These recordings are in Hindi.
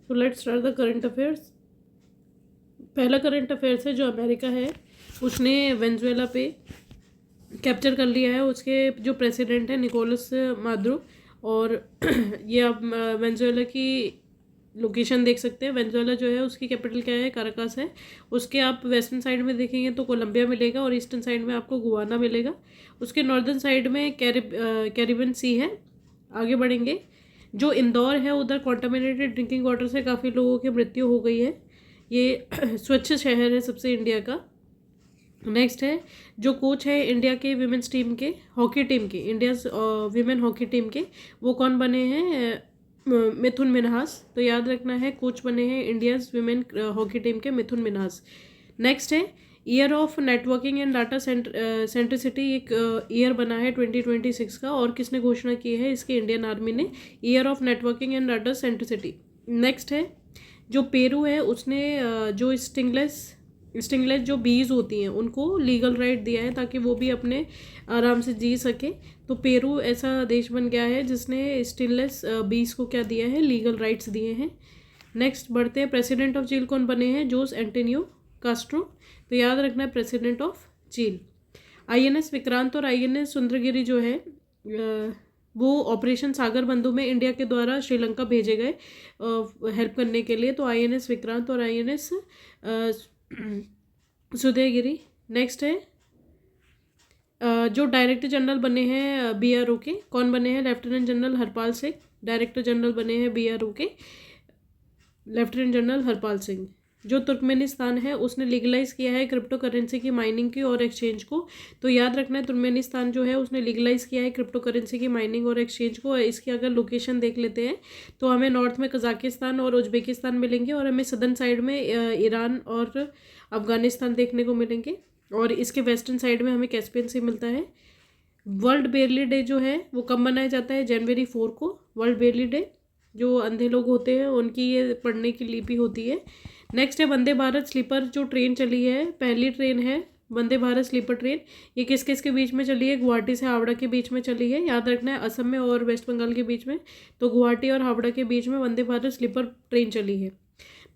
तो let's start the current affairs. पहला करंट अफेयर्स है जो अमेरिका है उसने वेनेजुएला पे कैप्चर कर लिया है। उसके जो प्रेसिडेंट है निकोलस मादुरो, और ये आप वेनेजुएला की लोकेशन देख सकते हैं। वेनेजुएला जो है उसकी कैपिटल क्या है, काराकास है। उसके आप वेस्टर्न साइड में देखेंगे तो कोलंबिया मिलेगा और ईस्टर्न साइड में आपको गुआना मिलेगा। उसके नॉर्दर्न साइड में कैरिबियन सी है। आगे बढ़ेंगे, जो इंदौर है उधर कॉन्टामिनेटेड ड्रिंकिंग वाटर से काफ़ी लोगों की मृत्यु हो गई है। ये स्वच्छ शहर है सबसे इंडिया का। नेक्स्ट है, जो कोच है इंडिया के विमेंस टीम के, हॉकी टीम के, इंडिया विमेन हॉकी टीम के, वो कौन बने हैं, मिथुन मिन्हास। तो याद रखना है, कोच बने हैं इंडियाज विमेन हॉकी टीम के मिथुन मिन्हास। नेक्स्ट है, year of networking and data centricity, एक ईयर बना है 2026 का, और किसने घोषणा की है इसके, इंडियन आर्मी ने, year of networking and data centricity. Next है, जो पेरू है उसने जो स्टिंगलेस जो बीज होती हैं उनको लीगल राइट दिया है ताकि वो भी अपने आराम से जी सके। तो पेरू ऐसा देश बन गया है जिसने स्टिंगलेस बीज को क्या दिया है, लीगल राइट्स दिए हैं। नेक्स्ट बढ़ते हैं, प्रेसिडेंट ऑफ चील कौन बने हैं, जोस एंटोनियो कास्ट्रो। तो याद रखना है प्रेसिडेंट ऑफ चील। आईएनएस विक्रांत और आईएनएस सुंदरगिरी जो है वो ऑपरेशन सागर बंधु में इंडिया के द्वारा श्रीलंका भेजे गए हेल्प करने के लिए। तो आईएनएस विक्रांत और आईएनएस सुदयगिरी। नेक्स्ट है, जो डायरेक्टर जनरल बने हैं बीआरओ के, कौन बने हैं, lieutenant general Harpal Singh. Director general बने हैं बीआरओ के लेफ्टिनेंट जनरल हरपाल सिंह। जो तुर्कमेनिस्तान है उसने लीगलाइज किया है क्रिप्टो करेंसी की माइनिंग की और एक्सचेंज को। तो याद रखना है, तुर्कमेनिस्तान जो है उसने लीगलाइज किया है क्रिप्टो करेंसी की माइनिंग और एक्सचेंज को। इसकी अगर लोकेशन देख लेते हैं तो हमें नॉर्थ में कजाकिस्तान और उज्बेकिस्तान मिलेंगे, और हमें सदर्न साइड में ईरान और अफगानिस्तान देखने को मिलेंगे, और इसके वेस्टर्न साइड में हमें कैस्पियन सी मिलता है। वर्ल्ड ब्रेली डे जो है वो कब मनाया जाता है, जनवरी 4 को। वर्ल्ड ब्रेली डे, जो अंधे लोग होते हैं उनकी ये पढ़ने की लिपि होती है। नेक्स्ट है, वंदे भारत स्लीपर जो ट्रेन चली है, पहली ट्रेन है वंदे भारत स्लीपर ट्रेन। ये किस किस के बीच में चली है, गुवाहाटी से हावड़ा के बीच में चली है। याद रखना है, असम में और वेस्ट बंगाल के बीच में। तो गुवाहाटी और हावड़ा के बीच में वंदे भारत स्लीपर ट्रेन चली है।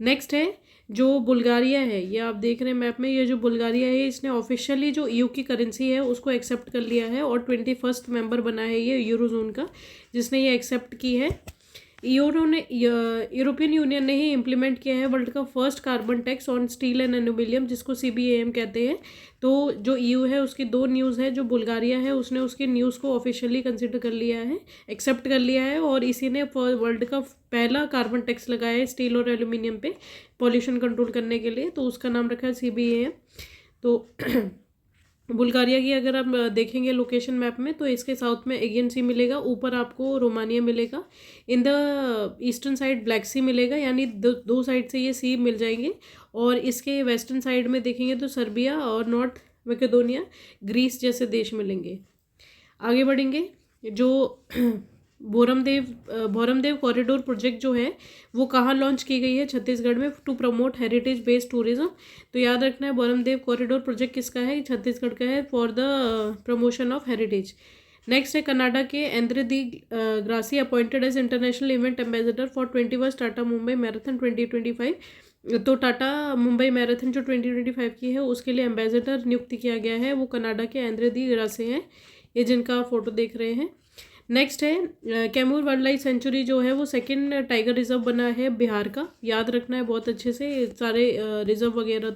नेक्स्ट है, जो बुल्गारिया है, ये आप देख रहे हैं मैप में, ये जो बुल्गारिया है इसने ऑफिशियली जो ईयू की करेंसी है उसको एक्सेप्ट कर लिया है, और 21st मेंबर बना है ये यूरोजोन का, जिसने ये एक्सेप्ट की है। यूरोपियन यूनियन ने ही इम्प्लीमेंट किया है वर्ल्ड का first carbon tax on steel and aluminium, जिसको सीबीएम कहते हैं। तो जो ईयू है उसकी 2 न्यूज़ है, जो बुल्गारिया है उसने उसकी न्यूज़ को ऑफिशियली कंसिडर कर लिया है, एक्सेप्ट कर लिया है, और इसी ने वर्ल्ड का पहला कार्बन टैक्स लगाया है स्टील और एल्यूमिनियम पे पॉल्यूशन कंट्रोल करने के लिए। तो उसका नाम रखा है सीबीएम। तो बुल्गारिया की अगर आप देखेंगे लोकेशन मैप में तो इसके साउथ में एगियन सी मिलेगा, ऊपर आपको रोमानिया मिलेगा, in the eastern side Black Sea मिलेगा, यानी दो साइड से ये सी मिल जाएंगे। और इसके वेस्टर्न साइड में देखेंगे तो सर्बिया और नॉर्थ मैकेडोनिया, ग्रीस जैसे देश मिलेंगे। आगे बढ़ेंगे, जो भोरमदेव कॉरिडोर प्रोजेक्ट जो है वो कहाँ लॉन्च की गई है, छत्तीसगढ़ में, to promote heritage based tourism. तो याद रखना है, भोरमदेव कॉरिडोर प्रोजेक्ट किसका है, छत्तीसगढ़ का है, for the promotion of heritage. Next है, कनाडा के Andre De Grasse appointed as international event ambassador for 21st Tata Mumbai marathon 2025। तो टाटा मुंबई मैराथन जो 2025 की है उसके लिए एम्बेसडर नियुक्त किया गया है, वो कनाडा के एंद्रे दी ग्रासी हैं, ये जिनका फोटो देख रहे हैं। नेक्स्ट है, कैमूर वाइल्ड लाइफ सेंचुरी जो है वो 2nd टाइगर रिजर्व बना है बिहार का। याद रखना है बहुत अच्छे से सारे रिजर्व वगैरह।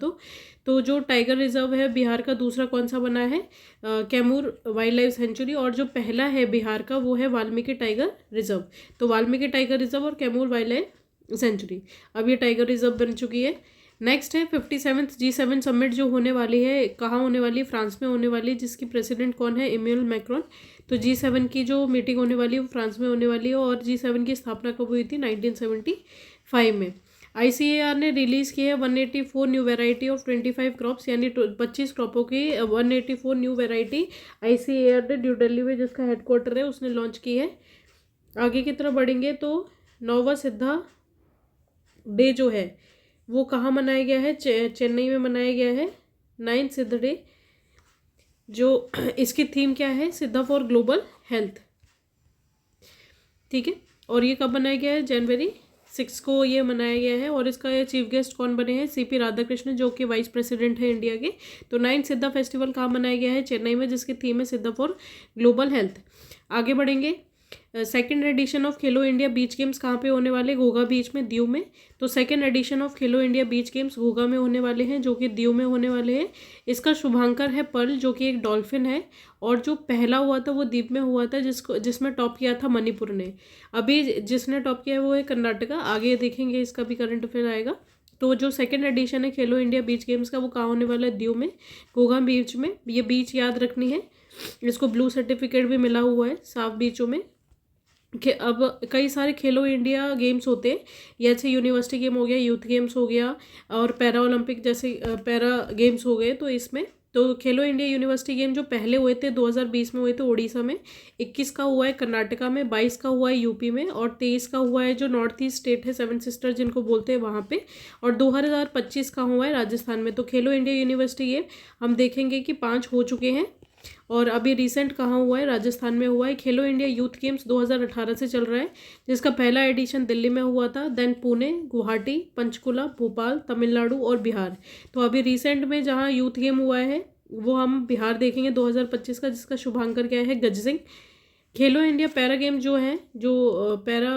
तो जो टाइगर रिजर्व है बिहार का दूसरा कौन सा बना है, कैमूर वाइल्ड लाइफ सेंचुरी, और जो पहला है बिहार का वो है वाल्मीकि टाइगर रिजर्व। तो वाल्मीकि टाइगर रिजर्व और कैमूर वाइल्ड लाइफ सेंचुरी, अब ये टाइगर रिजर्व बन चुकी है। नेक्स्ट है, 57th G7 समिट जो होने वाली है, कहाँ होने वाली है, फ्रांस में होने वाली है, जिसकी प्रेसिडेंट कौन है, इमैनुअल मैक्रोन। तो G7 की जो मीटिंग होने वाली है वो फ्रांस में होने वाली है, और G7 की स्थापना कब हुई थी, 1975 में। ICAR ने रिलीज़ की है 184 न्यू वेराइटी ऑफ 25 क्रॉप्स, यानी 25 क्रॉपों की 184 न्यू वेराइटी ICAR ने न्यू दिल्ली में, जिसका हेडक्वार्टर है, उसने लॉन्च की है। आगे की तरफ बढ़ेंगे तो नौवा सिद्धा डे जो है वो कहाँ मनाया गया है, चेन्नई में मनाया गया है, 9th सिद्ध डे। जो इसकी थीम क्या है, सिद्धा फॉर ग्लोबल हेल्थ, ठीक है। और ये कब बनाया गया है, जनवरी 6 को ये मनाया गया है। और इसका ये चीफ गेस्ट कौन बने हैं? सीपी राधाकृष्णन, जो कि वाइस प्रेसिडेंट है इंडिया के। तो 9 सिद्धा फेस्टिवल कहाँ मनाया गया है? चेन्नई में, जिसकी थीम है सिद्धा फॉर ग्लोबल हेल्थ। आगे बढ़ेंगे। Second edition of Khelo India beach games कहाँ पे होने वाले? घोघा बीच में, दीव में। तो second edition of Khelo India beach games घोघा में होने वाले हैं, जो कि दीव में होने वाले हैं। इसका शुभांकर है पर्ल, जो कि एक डॉल्फिन है। और जो पहला हुआ था वो द्वीप में हुआ था, जिसमें टॉप किया था मणिपुर ने। अभी जिसने टॉप किया है वो है कर्नाटका। आगे देखेंगे, इसका भी करंट अफेयर आएगा। तो जो सेकेंड एडिशन है खेलो इंडिया बीच गेम्स का, वो कहाँ होने वाला है? दीव में, घोघा बीच में। ये बीच याद रखनी है, इसको ब्लू सर्टिफिकेट भी मिला हुआ है साफ बीचों में। अब कई सारे खेलो इंडिया गेम्स होते हैं, जैसे यूनिवर्सिटी गेम हो गया, यूथ गेम्स हो गया, और पैरा ओलंपिक जैसे पैरा गेम्स हो गए। तो इसमें तो खेलो इंडिया यूनिवर्सिटी गेम जो पहले हुए थे 2020 में हुए थे उड़ीसा में, 21 का हुआ है कर्नाटका में, 22 का हुआ है यूपी में, और 23 का हुआ है जो नॉर्थ ईस्ट स्टेट है, 7 सिस्टर जिनको बोलते हैं वहाँ पे, और 2025 का हुआ है राजस्थान में। तो खेलो इंडिया यूनिवर्सिटी गेम हम देखेंगे कि 5 हो चुके हैं। और अभी रिसेंट कहाँ हुआ है? राजस्थान में हुआ है। खेलो इंडिया यूथ गेम्स 2018 से चल रहा है, जिसका पहला एडिशन दिल्ली में हुआ था, देन पुणे, गुवाहाटी, पंचकुला, भोपाल, तमिलनाडु और बिहार। तो अभी रिसेंट में जहाँ यूथ गेम हुआ है वो हम बिहार देखेंगे 2025 का, जिसका शुभांकर क्या है? गज सिंह। खेलो इंडिया पैरा गेम जो है, जो पैरा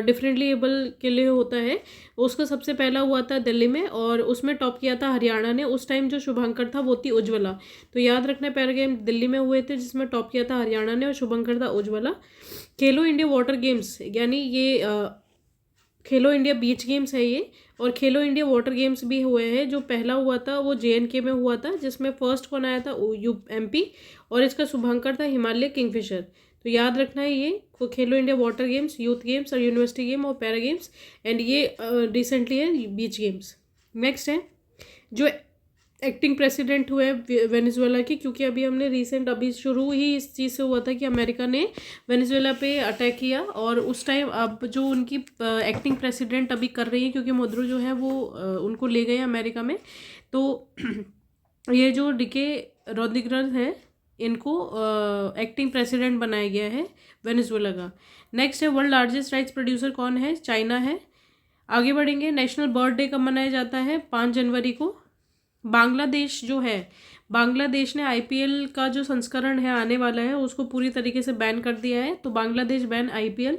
डिफरेंटली एबल के लिए होता है, उसका सबसे पहला हुआ था दिल्ली में, और उसमें टॉप किया था हरियाणा ने। उस टाइम जो शुभंकर था वो थी उज्ज्वला। तो याद रखना है, पैरा गेम दिल्ली में हुए थे, जिसमें टॉप किया था हरियाणा ने, और शुभंकर था उज्ज्वला। खेलो इंडिया वाटर गेम्स, यानी ये खेलो इंडिया बीच गेम्स है ये, और खेलो इंडिया वाटर गेम्स भी हुए हैं। जो पहला हुआ था वो JNK में हुआ था, जिसमें फर्स्ट कौन आया था? MP, और इसका शुभंकर था हिमालय किंगफिशर। तो याद रखना है ये खेलो India water games, youth games और यूनिवर्सिटी गेम और पैरा गेम्स, एंड ये रिसेंटली है बीच गेम्स। नेक्स्ट है जो एक्टिंग प्रेसिडेंट हुए वेनेजुएला की, क्योंकि अभी शुरू ही इस चीज़ से हुआ था कि अमेरिका ने वेनेजुएला पे अटैक किया, और उस टाइम अब जो उनकी एक्टिंग प्रेसिडेंट अभी कर रही है, क्योंकि मुद्रो जो है वो उनको ले गए अमेरिका में। तो ये जो डीके रोड्रिगेज है, इनको एक्टिंग प्रेसिडेंट बनाया गया है वेनेजुएला का। नेक्स्ट है वर्ल्ड लार्जेस्ट राइस प्रोड्यूसर कौन है? चाइना है। आगे बढ़ेंगे। नेशनल बर्ड डे कब मनाया जाता है? 5 जनवरी को। बांग्लादेश जो है, बांग्लादेश ने IPL का जो संस्करण है आने वाला है उसको पूरी तरीके से बैन कर दिया है। तो Bangladesh ban IPL।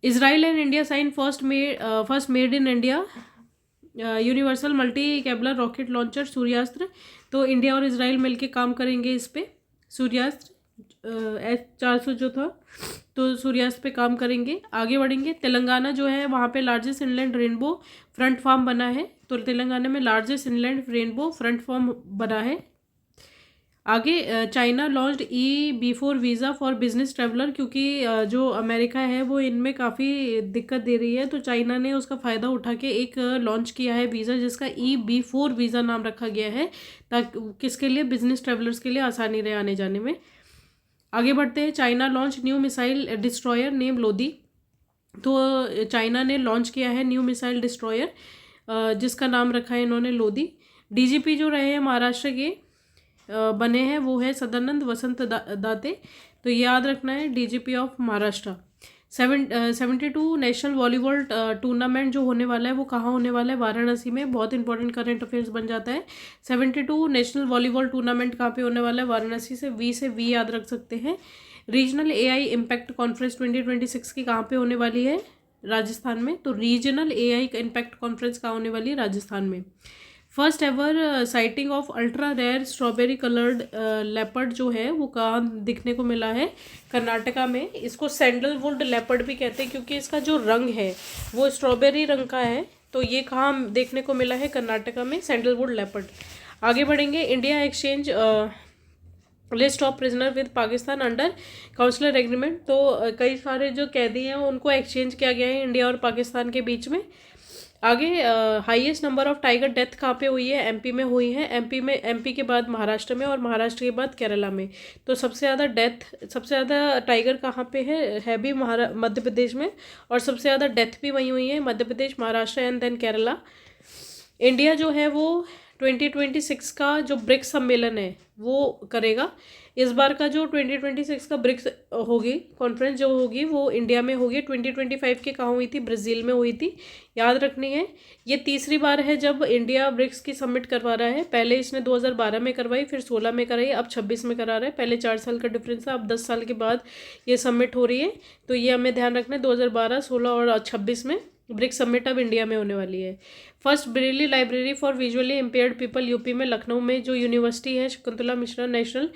Israel and India sign first made in India universal multi calibre rocket launcher Suryastra. तो इंडिया और इजराइल मिलके काम करेंगे इस पे, सूर्यास्त्र S-400 जो था, तो सूर्यास्त पे काम करेंगे। आगे बढ़ेंगे। तेलंगाना जो है वहाँ पे largest inland rainbow trout farm बना है। तो तेलंगाना में largest inland rainbow trout farm बना है। आगे China launched E-B4 visa for business traveller, क्योंकि जो अमेरिका है वो इनमें काफ़ी दिक्कत दे रही है, तो चाइना ने उसका फ़ायदा उठा के एक लॉन्च किया है वीज़ा, जिसका E-B4 वीज़ा नाम रखा गया है, ताकि किसके लिए? बिजनेस ट्रैवलर्स के लिए आसानी रहे आने जाने में। आगे बढ़ते हैं। China launch new missile destroyer name Lodhi. तो चाइना ने लॉन्च किया है न्यू मिसाइल डिस्ट्रॉयर, जिसका नाम रखा है इन्होंने लोधी। DGP जो रहे हैं महाराष्ट्र के बने हैं वो है सदानंद वसंत दाते। तो याद रखना है DGP of Maharashtra. 72 national volleyball tournament जो होने वाला है वो कहाँ होने वाला है? वाराणसी में। बहुत इंपॉर्टेंट करंट अफेयर्स बन जाता है। 72 नेशनल वॉलीबॉल टूर्नामेंट कहाँ पे होने वाला है? वाराणसी से। V याद रख सकते हैं। रीजनल AI इम्पैक्ट कॉन्फ्रेंस 2026 की कहाँ पे होने वाली है? राजस्थान में। तो रीजनल AI इम्पैक्ट कॉन्फ्रेंस कहाँ होने वाली है? राजस्थान में। First ever sighting of ultra rare strawberry coloured leopard जो है वो कहाँ दिखने को मिला है? कर्नाटका में। इसको सैंडलवुड लेपर्ड भी कहते हैं, क्योंकि इसका जो रंग है वो स्ट्रॉबेरी रंग का है। तो ये कहाँ देखने को मिला है? कर्नाटका में, सैंडलवुड लेपर्ड। आगे बढ़ेंगे। India exchange list of prisoner with Pakistan under consular agreement. तो कई सारे जो कैदी हैं उनको एक्सचेंज किया गया है इंडिया और पाकिस्तान के बीच में। आगे highest number of tiger death कहाँ पे हुई है? MP में हुई है। MP के बाद महाराष्ट्र में, और महाराष्ट्र के बाद केरला में। तो सबसे ज़्यादा टाइगर कहाँ पे है भी मध्य प्रदेश में, और सबसे ज़्यादा डेथ भी वहीं हुई है, Madhya Pradesh, Maharashtra and then Kerala. India जो है वो 2026 का जो ब्रिक्स सम्मेलन है वो करेगा। इस बार का जो 2026 का ब्रिक्स होगी कॉन्फ्रेंस जो होगी वो इंडिया में होगी। 2025 की कहाँ हुई थी? ब्राज़ील में हुई थी, याद रखनी है। ये तीसरी बार है जब इंडिया ब्रिक्स की समिट करवा रहा है। पहले इसने 2012 में करवाई, फिर 16 में कराई, अब 26 में करा रहा है। पहले 4 साल का डिफरेंस था, अब 10 साल के बाद ये समिट हो रही है। तो ये हमें ध्यान रखना है, 2012, 16 और 26 में ब्रिक्स समिट अब इंडिया में होने वाली है। First Braille library for visually impaired people UP में, लखनऊ में जो यूनिवर्सिटी है Shakuntala Mishra national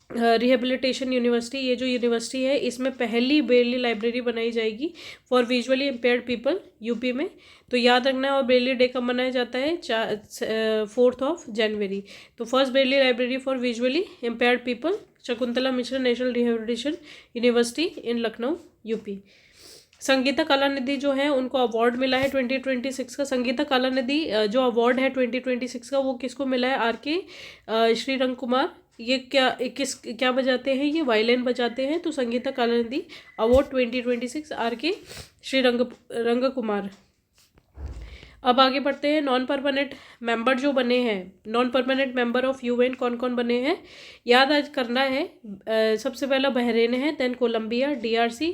rehabilitation university, ये जो यूनिवर्सिटी है इसमें पहली ब्रेली लाइब्रेरी बनाई जाएगी for visually impaired people UP में। तो याद रखना है। और ब्रेली डे कब मनाया जाता है? 4 जनवरी। तो first Braille library for visually impaired people, Shakuntala Mishra national rehabilitation university in Lucknow UP. Sangeeta Kalanidhi जो है उनको अवार्ड मिला है 2026 का। संगीता कलानिधि जो अवार्ड है 2026 का वो किसको मिला है? RK श्रीरंग कुमार। ये क्या बजाते हैं? ये वायलिन बजाते हैं। तो संगीता कलानिधि अवार्ड 2026 RK श्रीरंग कुमार। अब आगे बढ़ते हैं। नॉन परमानेंट मेंबर जो बने हैं, non permanent member of UN कौन कौन बने हैं याद आज करना है। सबसे पहला बहरीन है, देन कोलंबिया, DRC,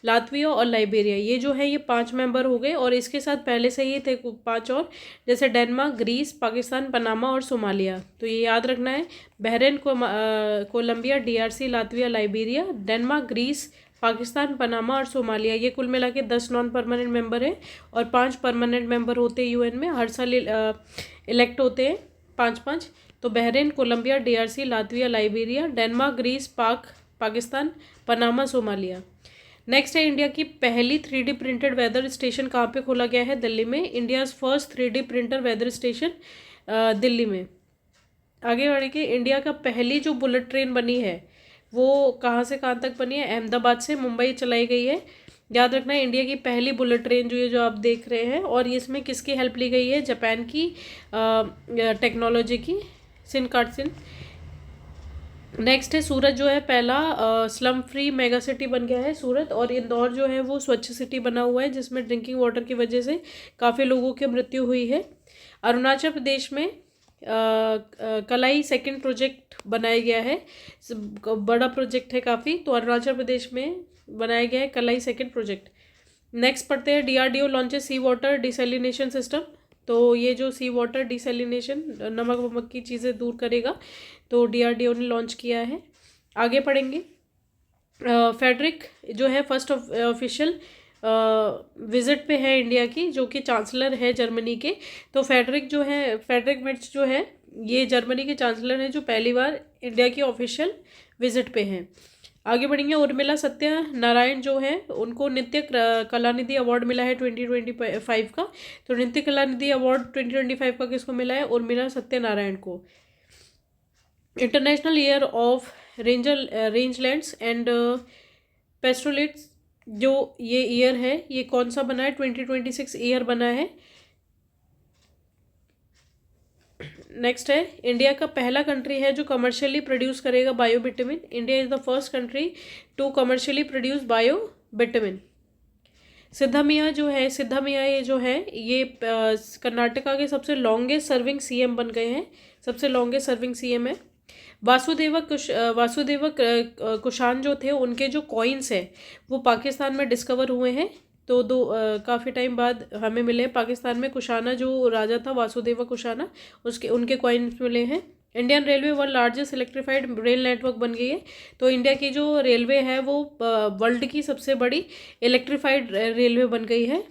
लातविया और लाइबेरिया। ये जो है ये 5 मेंबर हो गए। और इसके साथ पहले से ही थे 5 और, जैसे डेनमार्क, ग्रीस, पाकिस्तान, पनामा और सोमालिया। तो ये याद रखना है। Bahrain, Colombia, DRC, Latvia, Liberia, Denmark, Greece, Pakistan, Panama और सोमालिया, ये कुल मिला के 10 नॉन परमानेंट मेंबर हैं। और 5 परमानेंट मेंबर होते हैं UN में, हर साल इलेक्ट होते हैं 5-5। तो Bahrain, Colombia, DRC, Latvia, Liberia, Denmark, Greece, Pakistan, Panama, Somalia. Next है इंडिया की पहली 3D प्रिंटेड वेदर स्टेशन कहाँ पे खोला गया है? दिल्ली में। India's first 3D printed weather station Delhi में। आगे बढ़ के इंडिया का पहली जो बुलेट ट्रेन बनी है वो कहाँ से कहाँ तक बनी है? अहमदाबाद से मुंबई चलाई गई है। याद रखना है, इंडिया की पहली बुलेट ट्रेन जो ये जो आप देख रहे हैं। और इसमें किसकी हेल्प ली गई है? जापान की टेक्नोलॉजी की, शिनकानसेन। नेक्स्ट है सूरत जो है पहला स्लम फ्री मेगा सिटी बन गया है सूरत। और इंदौर जो है वो स्वच्छ सिटी बना हुआ है, जिसमें ड्रिंकिंग वाटर की वजह से काफ़ी लोगों की मृत्यु हुई है। अरुणाचल प्रदेश में कलाई सेकंड प्रोजेक्ट बनाया गया है, बड़ा प्रोजेक्ट है काफ़ी। तो अरुणाचल प्रदेश में बनाया गया है कलाई सेकंड प्रोजेक्ट। नेक्स्ट पढ़ते हैं DRDO लॉन्चेस सी वाटर डिसैलिनेशन सिस्टम। तो ये जो सी वाटर डिसैलिनेशन, नमक वमक की चीज़ें दूर करेगा, तो DRDO ने लॉन्च किया है। आगे पढ़ेंगे। फेडरिक जो है फर्स्ट ऑफिशियल विजिट पे है इंडिया की, जो कि चांसलर है जर्मनी के। तो फेडरिक मेर्च जो है ये जर्मनी के चांसलर हैं, जो पहली बार इंडिया की ऑफिशियल विजिट पे हैं। आगे बढ़ेंगे। उर्मिला सत्यनारायण जो है उनको नित्य कलानिधि अवार्ड मिला है 2025 का। तो नित्य कलानिधि अवार्ड 2025 का किसको मिला है? उर्मिला सत्यनारायण को। International Year of Rangelands and Pastoralists जो ये ईयर है ये कौन सा बना है? 2026 ईयर बना है। नेक्स्ट है इंडिया का पहला कंट्री है जो कमर्शियली प्रोड्यूस करेगा biovitamin. India is the first country to commercially produce biovitamin. सिद्धा मिया ये जो है ये कर्नाटका के सबसे लॉन्गेस्ट सर्विंग CM बन गए हैं, सबसे लॉन्गेस्ट सर्विंग CM है। वासुदेव कुषाण जो थे उनके जो कॉइन्स हैं वो पाकिस्तान में डिस्कवर हुए हैं। तो काफ़ी टाइम बाद हमें मिले पाकिस्तान में। कुशाना जो राजा था वासुदेव कुशाना, उनके कॉइन्स मिले हैं। Indian railway world largest electrified rail network बन गई है। तो इंडिया की जो रेलवे है वो वर्ल्ड की सबसे बड़ी इलेक्ट्रिफाइड रेलवे बन गई है।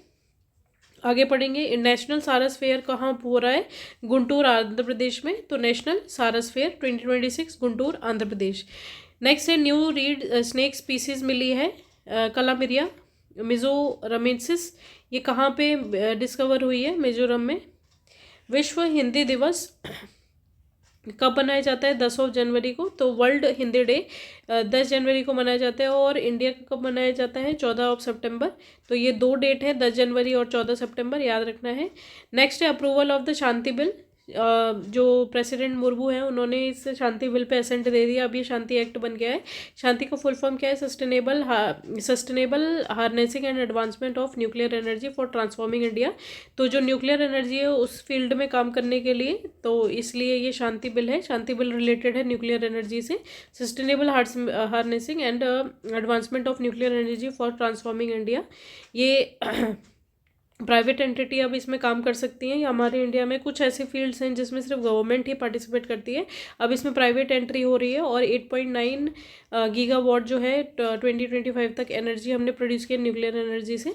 आगे पढ़ेंगे। नेशनल सारस फेयर कहाँ हो रहा है? गुंटूर आंध्र प्रदेश में। तो नेशनल सारस फेयर 2026 गुंटूर आंध्र प्रदेश। नेक्स्ट है न्यू रीड स्नेक स्पीसीज मिली है कलामिरिया मिजोरमेंसिस। ये कहाँ पे डिस्कवर हुई है? मिजोरम में। विश्व हिंदी दिवस कब मनाया जाता है? 10 जनवरी को। तो वर्ल्ड हिंदी डे 10 जनवरी को मनाया जाता है। और इंडिया का कब मनाया जाता है? 14 सितंबर। तो ये 2 डेट है, 10 जनवरी और 14 सितंबर, याद रखना है। नेक्स्ट है approval of the Shanti bill. जो प्रेसिडेंट मुर्मू हैं उन्होंने इस शांति बिल पे असेंट दे दिया। अब ये शांति एक्ट बन गया है। शांति का फुल फॉर्म क्या है? Sustainable harnessing and advancement of nuclear energy for transforming India. तो जो न्यूक्लियर एनर्जी है उस फील्ड में काम करने के लिए, तो इसलिए ये शांति बिल है। शांति बिल रिलेटेड है न्यूक्लियर एनर्जी से। Sustainable harnessing and advancement of nuclear energy for transforming India. ये प्राइवेट एंटिटी अब इसमें काम कर सकती हैं। हमारे इंडिया में कुछ ऐसे फील्ड्स हैं जिसमें सिर्फ गवर्नमेंट ही पार्टिसिपेट करती है, अब इसमें प्राइवेट एंट्री हो रही है। और 8.9 गीगावाट जो है 2025 तक एनर्जी हमने प्रोड्यूस की न्यूक्लियर एनर्जी से।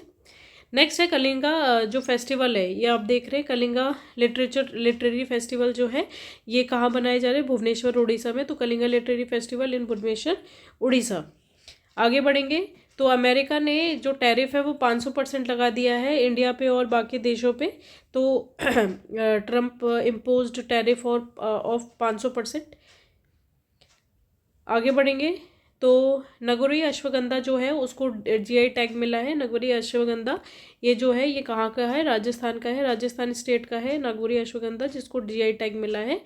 नेक्स्ट है कलिंगा जो फेस्टिवल है, ये आप देख रहे हैं कलिंगा लिटरेरी फेस्टिवल जो है ये कहाँ बनाए जा रहे हैं? भुवनेश्वर उड़ीसा में। तो Kalinga literary festival in Bhubaneswar Orissa. आगे बढ़ेंगे तो अमेरिका ने जो टैरिफ है वो 500% लगा दिया है इंडिया पे और बाकी देशों पे। तो ट्रम्प इम्पोज्ड टैरिफ और ऑफ 500%। आगे बढ़ेंगे तो नगरी अश्वगंधा जो है उसको जीआई टैग मिला है। नगरी अश्वगंधा ये जो है ये कहाँ का है? राजस्थान का है, राजस्थान स्टेट का है नगरी अश्वगंधा जिसको जीआई टैग मिला है।